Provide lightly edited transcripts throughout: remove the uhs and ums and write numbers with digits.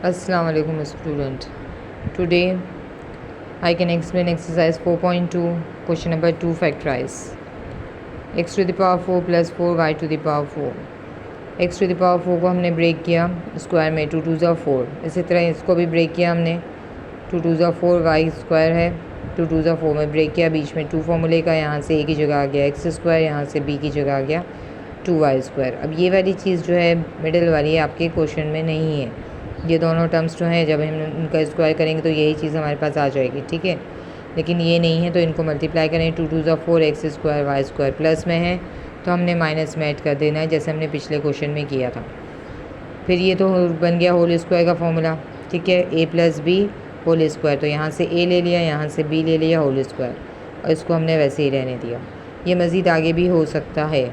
Assalamu alaikum student. Today I can explain exercise 4.2 question number 2 factorize. X to the power 4 plus 4 y to the power 4. X to the power 4 को हमने break किया square में 2 2 4. इसी तरह इसको भी break किया हमने 2 2 4 y स्क्वायर है 2 2 4 में ब्रेक किया बीच में 2 फॉर्मूले का यहाँ से a की जगह आ गया एक्स स्क्वायर यहाँ से b की जगह आ गया 2y स्क्वायर। अब ये वाली चीज़ जो है मिडिल वाली आपके क्वेश्चन में नहीं है। ये दोनों टर्म्स जो हैं जब हम इनका स्क्वायर करेंगे तो यही चीज़ हमारे पास आ जाएगी, ठीक है। लेकिन ये नहीं है तो इनको मल्टीप्लाई करें 2 2 4 x square y square plus में है तो हमने माइनस में ऐड कर देना है जैसे हमने पिछले क्वेश्चन में किया था। फिर ये तो बन गया होल स्क्वायर का फॉर्मूला, ठीक है, a plus b whole square. तो यहाँ से a ले लिया यहाँ से b ले लिया होल स्क्वायर और इसको हमने वैसे ही रहने दिया। ये मज़ीद आगे भी हो सकता है,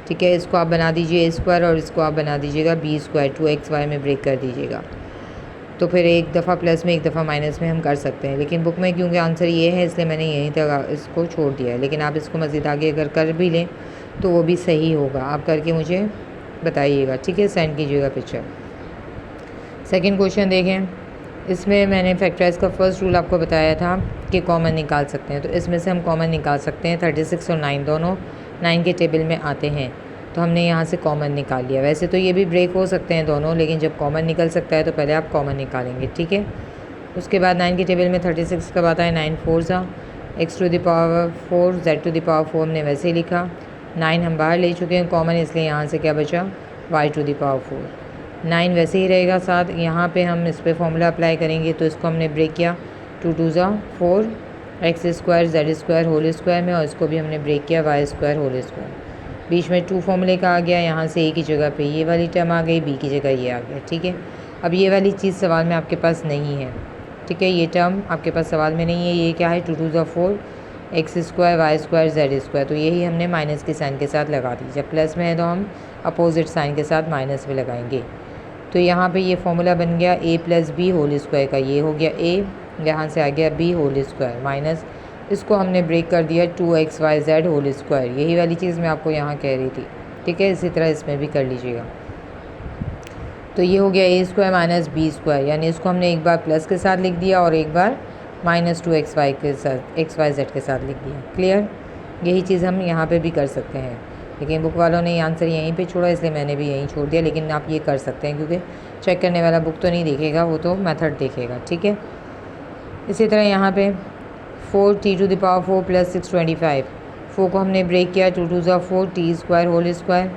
ठीक है। इसको आप बना दीजिए a स्क्वायर और इसको आप बना दीजिएगा b स्क्वायर 2xy में ब्रेक कर दीजिएगा। तो फिर एक दफ़ा प्लस में एक दफ़ा माइनस में हम कर सकते हैं, लेकिन बुक में क्योंकि आंसर ये है इसलिए मैंने यहीं तक इसको छोड़ दिया है। लेकिन आप इसको मज़ीद आगे अगर कर भी लें तो वो भी सही होगा। आप करके मुझे बताइएगा, ठीक है, सेंड कीजिएगा पिक्चर। सेकंड क्वेश्चन देखें। इसमें मैंने फैक्टराइज का फर्स्ट रूल आपको बताया था कि कॉमन निकाल सकते हैं। तो इसमें से हम कॉमन निकाल सकते हैं 36 और 9 दोनों 9 के टेबल में आते हैं तो हमने यहाँ से कॉमन निकाल लिया। वैसे तो ये भी ब्रेक हो सकते हैं दोनों, लेकिन जब कॉमन निकल सकता है तो पहले आप कॉमन निकालेंगे, ठीक है। उसके बाद 9 के टेबल में 36 कब आता है 9 4 सा x to the power 4 z to the power 4 हमने वैसे ही लिखा। 9 हम बाहर ले चुके हैं कॉमन, इसलिए यहाँ से क्या बचा वाई टू द पावर 4। 9 वैसे ही रहेगा साथ। यहाँ पे हम इस पर फॉर्मूला अप्लाई करेंगे तो इसको हमने ब्रेक किया 2 2 4 x square z square whole square में और इसको भी हमने ब्रेक किया वाई स्क्वायर होल स्क्वायर। बीच में 2 फॉर्मूले का आ गया, यहाँ से a की जगह पे ये वाली टर्म आ गई, b की जगह ये आ गया, ठीक है। अब ये वाली चीज़ सवाल में आपके पास नहीं है, ठीक है, ये टर्म आपके पास सवाल में नहीं है। ये क्या है 2 2 4 x square y square z square. तो यही हमने माइनस के साइन के साथ लगा दी। जब प्लस में है तो हम अपोजिट साइन के साथ माइनस में लगाएंगे। तो यहाँ पे ये फॉर्मूला बन गया a plus b whole square का, ये हो गया a, यहाँ से आ गया b होल स्क्वायर माइनस इसको हमने ब्रेक कर दिया 2xyz होल स्क्वायर। यही वाली चीज़ मैं आपको यहाँ कह रही थी, ठीक है। इसी तरह इसमें भी कर लीजिएगा। तो ये हो गया a square minus b square, यानी इसको हमने एक बार प्लस के साथ लिख दिया और एक बार माइनस 2xy के साथ xyz के साथ लिख दिया। क्लियर। यही चीज़ हम यहाँ पे भी कर सकते हैं, लेकिन बुक वालों ने आंसर यहीं पे छोड़ा इसलिए मैंने भी यहीं छोड़ दिया। लेकिन आप ये कर सकते हैं क्योंकि चेक करने वाला बुक तो नहीं देखेगा, वो तो मेथड देखेगा, ठीक है। इसी तरह यहाँ पे 4 t to the power 4 plus 625। 4 को हमने ब्रेक किया 2 2 4 t स्क्वायर होल स्क्वायर।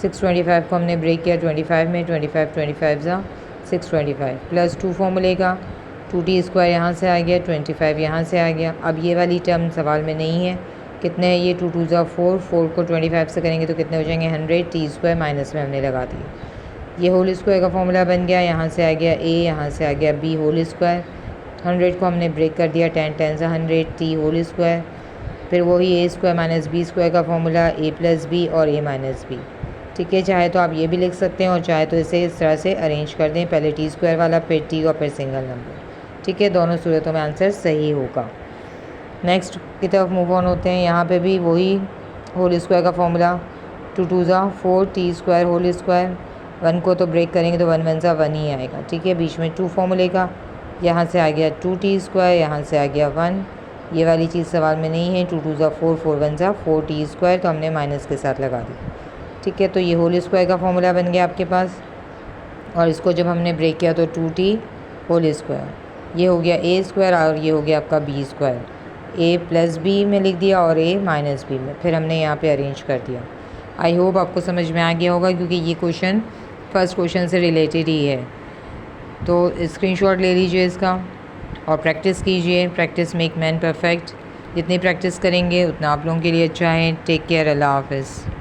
625 को हमने ब्रेक किया 25 में 25 25 625 प्लस 2 फॉर्मूले का 2t स्क्वायर यहाँ से आ गया 25 यहाँ से आ गया। अब ये वाली टर्म सवाल में नहीं है। कितने है ये 2 2 4 4 को 25 से करेंगे तो कितने हो जाएंगे 100। t स्क्वायर माइनस में हमने लगा दिया। ये होल स्क्वायर का फॉर्मूला बन गया, यहाँ से आ गया a यहाँ से आ गया b होल स्क्वायर। 100 को हमने ब्रेक कर दिया 10 10 100 t होल स्क्वायर। फिर वही a square minus b square का फॉर्मूला a प्लस बी और a माइनस बी, ठीक है। चाहे तो आप ये भी लिख सकते हैं और चाहे तो इसे इस तरह से अरेंज कर दें, पहले t स्क्वायर वाला फिर t और फिर सिंगल नंबर, ठीक है। दोनों सूरतों में आंसर सही होगा। नेक्स्ट की तरफ मूव ऑन होते हैं। यहाँ पे भी वही होल स्क्वायर का formula 2 2 4 t square whole square. 1 को तो ब्रेक करेंगे तो 1 1 1 ही आएगा, ठीक है। बीच में 2 फॉर्मूले का, यहाँ से आ गया 2t स्क्वायर यहाँ से आ गया 1। ये वाली चीज़ सवाल में नहीं है। 2 2 4 4 1 4t स्क्वायर, तो हमने माइनस के साथ लगा दी, ठीक है। तो ये होल स्क्वायर का फॉर्मूला बन गया आपके पास और इसको जब हमने ब्रेक किया तो 2t होल स्क्वायर। ये हो गया a स्क्वायर और ये हो गया आपका b square. a plus b में लिख दिया और a माइनस बी में, फिर हमने यहाँ पे अरेंज कर दिया। आई होप आपको समझ में आ गया होगा क्योंकि ये क्वेश्चन फर्स्ट क्वेश्चन से रिलेटेड ही है। तो स्क्रीनशॉट ले लीजिए इसका और प्रैक्टिस कीजिए। Practice make man perfect. जितनी प्रैक्टिस करेंगे उतना आप लोगों के लिए अच्छा है। टेक केयर, अल्लाह हाफ़िज़।